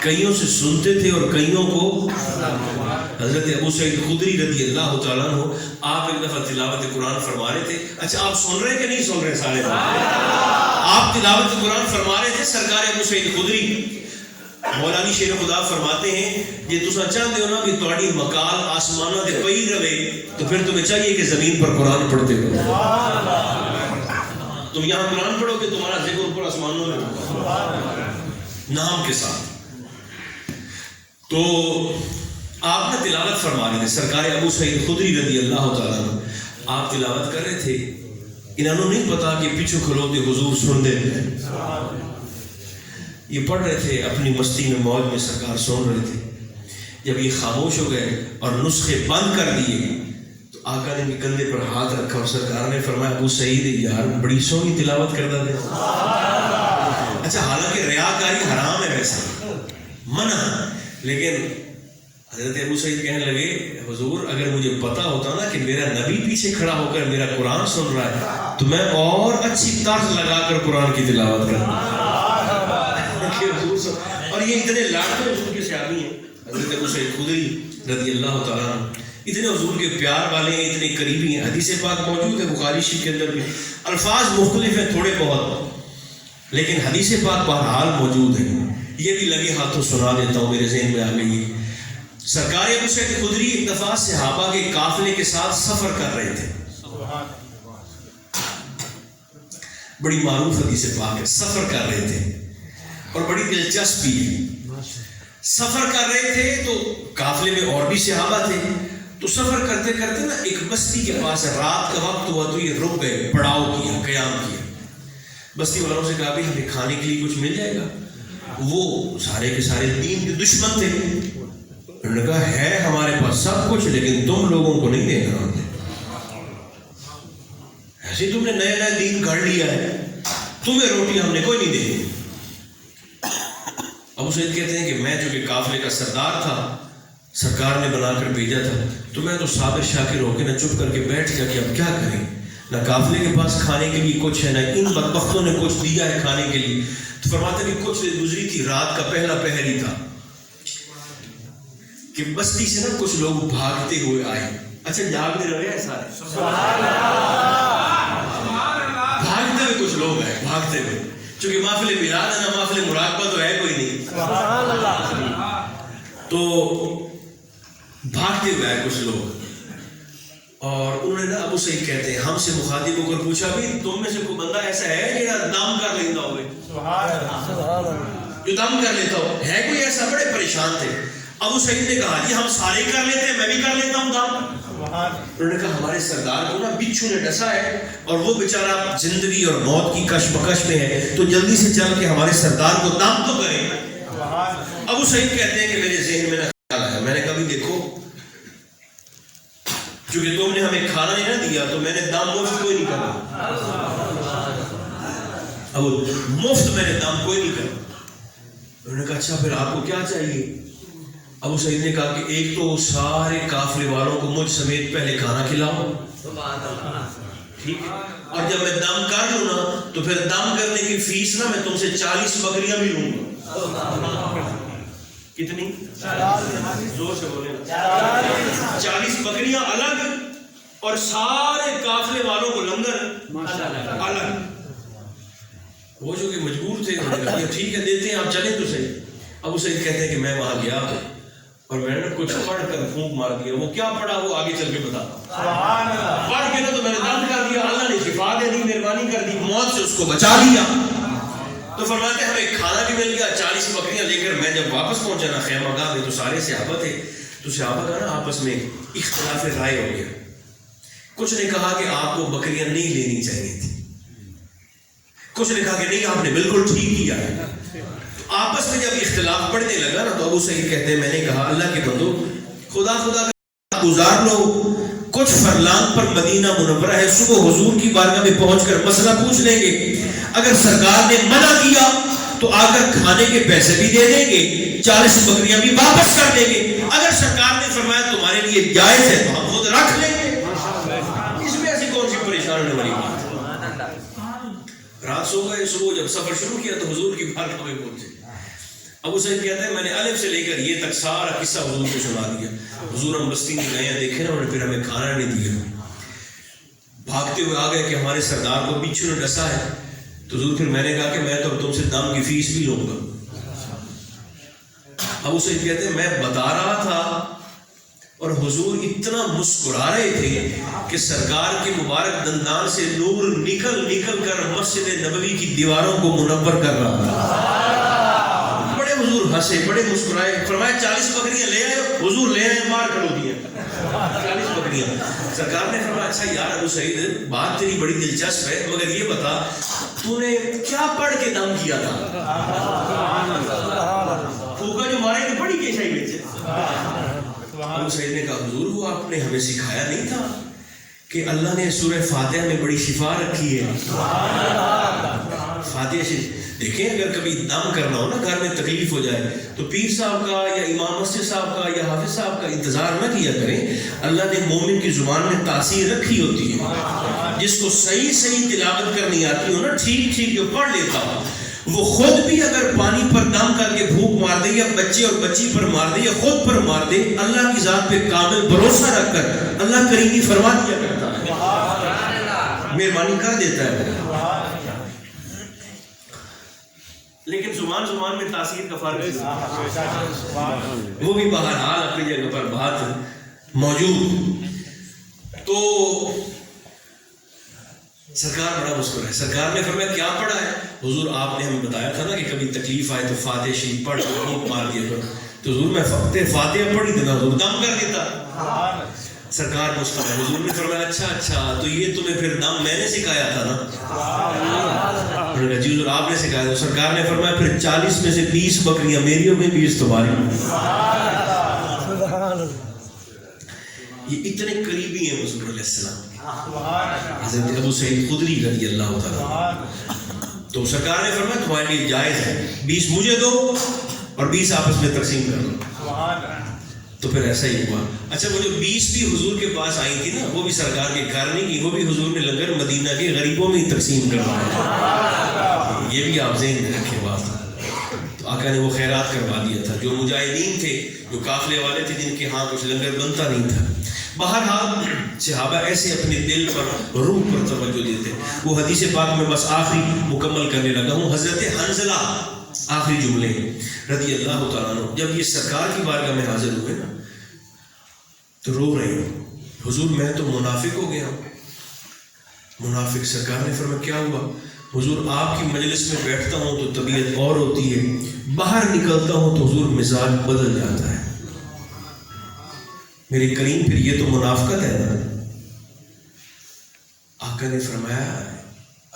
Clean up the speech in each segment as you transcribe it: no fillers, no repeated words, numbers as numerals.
کئیوں سے سنتے تھے اور کئیوں کو حضرت ابو سعید خدری رضی اللہ تعالیٰ عنہ آپ ایک دفعہ تلاوت قرآن فرما رہے تھے. اچھا آپ سن رہے کہ نہیں سن رہے سارے؟ آپ تلاوت قرآن فرما رہے تھے, سرکار ابو سعید خدری مولانا شیر خدا فرماتے ہیں جی تسا چاہتے ہو نا کہ تہاڈی مکال آسمانوں تے پئی رہے تو پھر تمہیں چاہیے کہ زمین پر قرآن پڑھتے ہو. تم یہاں قرآن پڑھو کہ تمہارا ذکر اوپر آسمانوں میں نام کے ساتھ. تو آپ نے تلاوت فرما رہے تھے, سرکار ابو سعید خدری رضی اللہ تعالیٰ عنہ آپ تلاوت کر رہے تھے. انہوں نے نہیں پتا کہ پیچھے کھلوتے حضور سن دے ہیں. یہ پڑھ رہے تھے اپنی مستی میں موج میں, سرکار سن رہے تھے. جب یہ خاموش ہو گئے اور نسخے بند کر دیے تو آقا نے کندھے پر ہاتھ رکھا اور سرکار نے فرمایا ابو سعید یار بڑی سونی تلاوت کرتا تھے. اچھا حالانکہ ریاکاری حرام ہے ویسے منع, لیکن حضرت ابو سعید کہنے لگے حضور اگر مجھے پتا ہوتا نا کہ میرا نبی پیچھے کھڑا ہو کر میرا قرآن سن رہا ہے تو میں اور اچھی طرز لگا کر قرآن کی تلاوت کرتا. اور یہ اتنے لاڈلے حضور کے صحابی ہیں حضرت ابو سعید خدری رضی اللہ تعالیٰ عنہ, اتنے حضور کے پیار والے ہیں, اتنے قریبی ہیں. حدیث پاک موجود ہے بخاری شریف کے اندر بھی, الفاظ مختلف ہیں تھوڑے بہت, لیکن حدیث پاک بہرحال موجود ہے. یہ بھی لگے ہاتھوں سنا دیتا ہوں, میرے ذہن میں آ گئی. سرکار ابو سعید خدری ایک دفعہ صحابہ کے قافلے کے ساتھ سفر کر رہے تھے. بڑی معروف حدیث پاک ہے, سفر کر رہے تھے اور بڑی دلچسپی ہے. سفر کر رہے تھے تو قافلے میں اور بھی صحابہ تھے, تو سفر کرتے کرتے نا ایک بستی کے پاس رات کا وقت ہوا تو یہ رک گئے, پڑاؤ کیا, قیام کیا. بستی والوں سے کہا بھی ہمیں کھانے کے لیے کچھ مل جائے گا. وہ سارے کے سارے دین کے دشمن تھے. انہوں نے کہا ہے ہمارے پاس سب کچھ لیکن تم لوگوں کو نہیں دینا. ہم نے ایسے تم نے نئے نئے دین گھڑ لیا ہے, تمہیں روٹی ہم نے کوئی نہیں دینی. ابو سعید کہتے ہیں کہ میں جو کہ قافلے کا سردار تھا, سرکار نے بنا کر بھیجا تھا, تو میں تو صابر شاکر ہو کے نہ چپ کر کے بیٹھ گیا کہ اب کیا کریں. نہ قافلے کے پاس کھانے کے لیے کچھ ہے, نہ ان بدبختوں نے کچھ دیا ہے کھانے کے لیے. تو فرماتے بھی کچھ دیر گزری تھی, رات کا پہلا پہر ہی تھا کہ بستی سے نا کچھ لوگ بھاگتے ہوئے آئے. اچھا جاگتے رہے ہیں سارے, بھاگتے ہوئے کچھ لوگ آئے, بھاگتے ہوئے, چونکہ محفل میلاد ہے نا, محفل مراقبہ تو ہے کوئی نہیں, تو بھاگتے ہوئے آئے کچھ لوگ. اور انہوں نے نا ابو سعید کہتے ہیں ہم سے مخاطب ہو کر پوچھا بھی تم میں سے کوئی بندہ ایسا ہے جو دم کر لیتا ہو, جو دم کر لیتا ہو, ہے کوئی ایسا؟ بڑے پریشان تھے. ابو سعید نے کہا جی ہم سارے کر لیتے ہیں, میں بھی کر لیتا ہوں دم. انہوں نے کہا ہمارے سردار کو نا بچھو نے ڈسا ہے اور وہ بیچارہ زندگی اور موت کی کشمکش میں ہے, تو جلدی سے چل کے ہمارے سردار کو دم تو کریں. ابو سعید کہتے ہیں کہ میرے ذہن میں خیال آیا, میں نے کہا بھی دیکھو چونکہ تم نے ہمیں کھانا نہیں نہ دیا تو میں نے دم مفت کوئی نہیں کرنا, اب مفت میں نے دم کوئی نہیں کرنا. انہوں نے کہا اچھا پھر آپ کو کیا چاہیے؟ ابو سعید نے کہا کہ ایک تو سارے قافلے والوں کو مجھ سمیت پہلے کھانا کھلاؤ, ٹھیک ہے, اور جب میں دم کر لوں نا تو پھر دم کرنے کی فیس نا میں تم سے 40 بکریاں بھی لوں گا. کتنی؟ زور سے بولے نا, 40 بکریاں الگ اور سارے قافلے والوں کو لنگر الگ. وہ جو کہ مجبور تھے ٹھیک ہے دیتے ہیں آپ چلیں تو صحیح. ابو سعید کہتے ہیں کہ میں وہاں گیا اور میں نے کچھ پڑھ کر پھونک مار دیا. وہ کیا پڑھا وہ آگے چل کے بتا. پڑھ کے نا تو میں نے دم کر دیا, اللہ نے شفا دے دی, مہربانی کر دی, موت سے اس کو بچا لیا. تو فرماتے ہیں ہمیں کھانا بھی مل گیا, 40 بکریاں لے کر میں جب واپس پہنچا نا خیمہ گاہ میں تو سارے صحابہ تھے, تو صحابہ کا نا آپس میں اختلاف رائے ہو گیا. کچھ نے کہا کہ آپ کو بکریاں نہیں لینی چاہیے تھی, کچھ نے کہا کہ نہیں آپ نے بالکل ٹھیک کیا ہے. آپس میں جب اختلاف پڑنے لگا نا تو ابو سعید کہتے ہیں میں نے کہا اللہ کے بندو خدا کا گزار لو, کچھ فرلانگ پر مدینہ منورہ ہے, صبح حضور کی بارگاہ میں پہنچ کر مسئلہ پوچھ لیں گے. اگر سرکار نے منع کیا تو آ کر کھانے کے پیسے بھی دے دیں گے, 40 بکریاں بھی واپس کر دیں گے. اگر سرکار نے فرمایا تمہارے لیے جائز ہے تو ہم خود رکھ لیں گے. اس میں ایسی کون سی پریشان ہونے والی بات؟ رات سو گئے, صبح جب سفر شروع کیا تو حضور کی بارگاہ میں پہنچے. ابو سعید کہتا ہے میں نے الف سے لے کر یہ تک سارا قصہ حضور کو سنا دیا. حضور ہم بستی میں گئے ہیں, دیکھے نا, انہوں نے پھر ہمیں کھانا نہیں دیا. بھاگتے ہوئے آ گئے کہ ہمارے سردار کو بچھو نے ڈسا ہے. تو حضور پھر میں نے کہا کہ میں تو تم سے دم کی فیس بھی لوں گا. ابو سعید کہتے ہیں میں بتا رہا تھا اور حضور اتنا مسکرا رہے تھے کہ سرکار کے مبارک دندان سے نور نکل نکل کر مسجد نبوی کی دیواروں کو منور کر رہا تھا. بڑے حضور ہنسے, بڑے مسکرائے, فرمایا 40 بکریاں لے آئے. حضور لے آئے, مار کھڑو دیا 40 بکریاں. سرکار نے فرمایا اچھا یار ابو سعید بات تیری بڑی دلچسپ ہے, مگر یہ بتا تو نے کیا پڑھ کے دم کیا تھا؟ پھوکا جو مارے تو پڑھی کے شاہی بیچے. ابو سعید نے کہا حضور وہ آپ نے ہمیں سکھایا نہیں تھا کہ اللہ نے سورہ فاتحہ میں بڑی شفا رکھی ہے؟ فاتحہ سے دیکھیں اگر کبھی دم کرنا ہو نا, گھر میں تکلیف ہو جائے تو پیر صاحب کا یا امام مسجد صاحب کا یا حافظ صاحب کا انتظار نہ کیا کریں. اللہ نے مومن کی زبان میں تاثیر رکھی ہوتی ہے. جس کو صحیح صحیح تلاوت کرنی آتی ہو نا, ٹھیک ٹھیک جو پڑھ لیتا ہو, وہ خود بھی اگر پانی پر دم کر کے بھوک مار دے یا بچے اور بچی پر مار دے یا خود پر مار دے, اللہ کی ذات پہ کامل بھروسہ رکھ کر اللہ کریم کی فرما دیا کرتا ہے, مہربانی کر دیتا ہے. لیکن زبان میں تاثیر کا فرق وہ بھی بہرحال اپنی جگہ پر بات موجود. تو سرکار بڑا مسکرا ہے. سرکار نے فرمایا کیا پڑھا ہے؟ حضور آپ نے ہمیں بتایا تھا نا کہ کبھی تکلیف آئے تو فاتحہ شریف پڑھ کر مار دیا کرو. تو حضور میں فاتحہ پڑھ ہی دیتا, حضور دم کر دیتا. سرکار مسکرا ہے. حضور نے فرمایا اچھا تو یہ تمہیں پھر دم میں نے سکھایا تھا نا؟ جی حضور آپ نے سکھایا. تو سرکار نے فرمایا پھر 40 میں سے 20 بکریاں میری ہو گئی, 20 تمہاری. یہ اتنے قریبی ہیں حضور علیہ السلام. حضرت ابو سعید خدری رضی اللہ تعالیٰ. تو سرکار نے فرمایا تمہارے لیے جائز ہے, 20 مجھے دو اور 20 آپس میں تقسیم کر لو. تو پھر ایسا ہی ہوا. اچھا وہ جو 20 بھی حضور کے پاس آئی تھی نا, وہ بھی سرکار کے گھر نہیں کی, وہ بھی حضور نے لنگر مدینہ کے غریبوں میں تقسیم کروایا. یہ بھی آپ ذہن میں رکھے بات. تو آقا نے وہ خیرات کروا دیا تھا. جو مجاہدین تھے, جو قافلے والے تھے, جن کے ہاں کچھ لنگر بنتا نہیں تھا. بہرحال صحابہ ایسے اپنے دل پر روح پر توجہ دیتے. وہ حدیث پاک میں بس آخری مکمل کرنے لگا ہوں. حضرت حنظلہ آخری جملے رضی اللہ تعالیٰ عنہ جب یہ سرکار کی بارگاہ میں حاضر ہوئے نا, تو رو رہے ہیں, حضور میں تو منافق ہو گیا ہوں. منافق. سرکار نے فرمایا کیا ہوا؟ حضور آپ کی مجلس میں بیٹھتا ہوں تو طبیعت اور ہوتی ہے, باہر نکلتا ہوں تو حضور مزاج بدل جاتا ہے. میرے کریم پھر یہ تو منافقت ہے نا. آقا نے فرمایا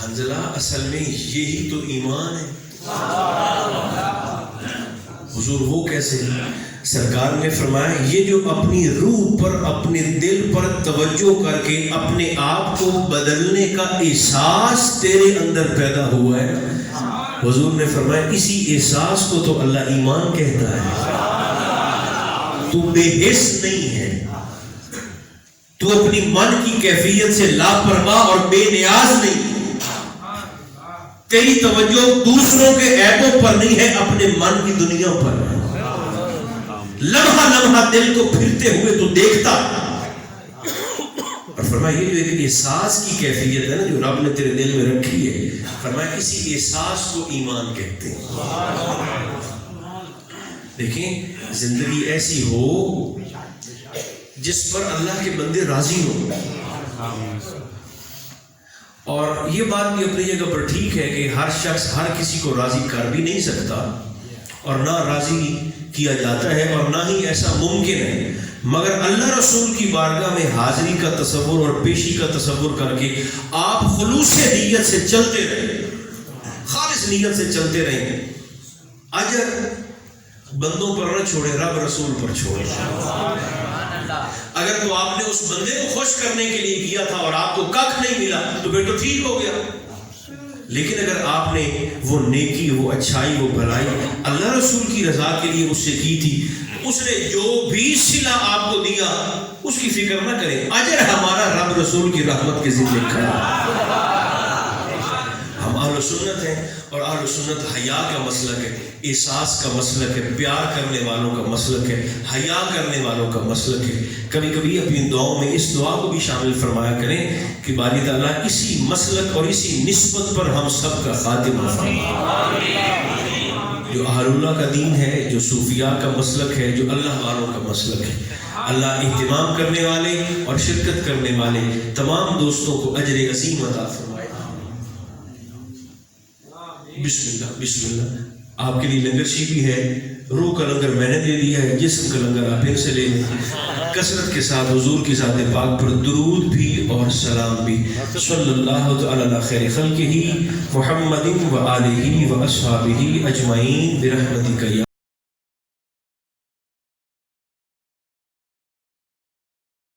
حنظلہ اصل میں یہی تو ایمان ہے. حضور وہ کیسے؟ سرکار نے فرمایا یہ جو اپنی روح پر, اپنے دل پر توجہ کر کے اپنے آپ کو بدلنے کا احساس تیرے اندر پیدا ہوا ہے. حضور نے فرمایا اسی احساس کو تو اللہ ایمان کہتا ہے. تو بے حس نہیں ہے, تو اپنی من کی کیفیت سے لاپرواہ اور بے نیاز نہیں. تیری توجہ دوسروں کے عیبوں پر نہیں ہے, اپنے من کی دنیا پر ہے. لمحہ لمحہ دل کو پھرتے ہوئے تو دیکھتا. اور فرمایا یہ جو ایک احساس کی کیفیت ہے نا جو رب نے تیرے دل میں رکھی ہے, فرمایا اسی احساس کو ایمان کہتے ہیں. دیکھیں زندگی ایسی ہو جس پر اللہ کے بندے راضی ہوں. اور یہ بات بھی اپنی جگہ پر ٹھیک ہے کہ ہر شخص ہر کسی کو راضی کر بھی نہیں سکتا, اور نہ راضی کیا جاتا ہے, اور نہ ہی ایسا ممکن ہے. مگر اللہ رسول کی بارگاہ میں حاضری کا تصور اور پیشی کا تصور کر کے آپ خلوص نیت سے چلتے رہیں, خالص نیت سے چلتے رہیں. اجر بندوں پر نہ چھوڑے, رب رسول پر چھوڑے. اگر تو آپ نے اس بندے کو خوش کرنے کے لیے کیا تھا اور آپ کو کخ نہیں ملا تو پھر تو ٹھیک ہو گیا. لیکن اگر آپ نے وہ نیکی, وہ اچھائی, وہ بھلائی اللہ رسول کی رضا کے لیے اس سے کی تھی, اس نے جو بھی صلہ آپ کو دیا اس کی فکر نہ کریں, اجر ہمارا رب رسول کی رحمت کے ذریعے کھڑا. ہم اہل سنت ہیں، اور اہل سنت حیا کا مسلک ہے، احساس کا مسلک ہے، پیار کرنے والوں کا مسلک ہے، حیا کرنے والوں کا مسلک ہے۔ کبھی کبھی اپنی دعاؤں میں اس دعا کو بھی شامل فرمایا کریں کہ باری تعالیٰ اسی مسلک اور اسی نسبت پر ہم سب کا خاتمہ فرمائے۔ جو اہل اللہ کا دین ہے، جو صوفیاء کا مسلک ہے، جو اللہ والوں کا مسلک ہے، اللہ اہتمام کرنے والے اور شرکت کرنے والے تمام دوستوں کو اجر عظیم عطا فرمائے۔ بسم اللہ بسم اللہ۔ آپ کے لیے لنگر شی بھی ہے، روح کا لنگر میں نے دے دیا ہے، جسم کا لنگر آپ ان سے لے لیں۔ کثرت کے ساتھ حضور کی ذات پاک پر درود بھی اور سلام بھی۔ صلی اللہ تعالی علی خیر خلقہ محمد و آلہ و اصحابہ اجمعین برحمتک یا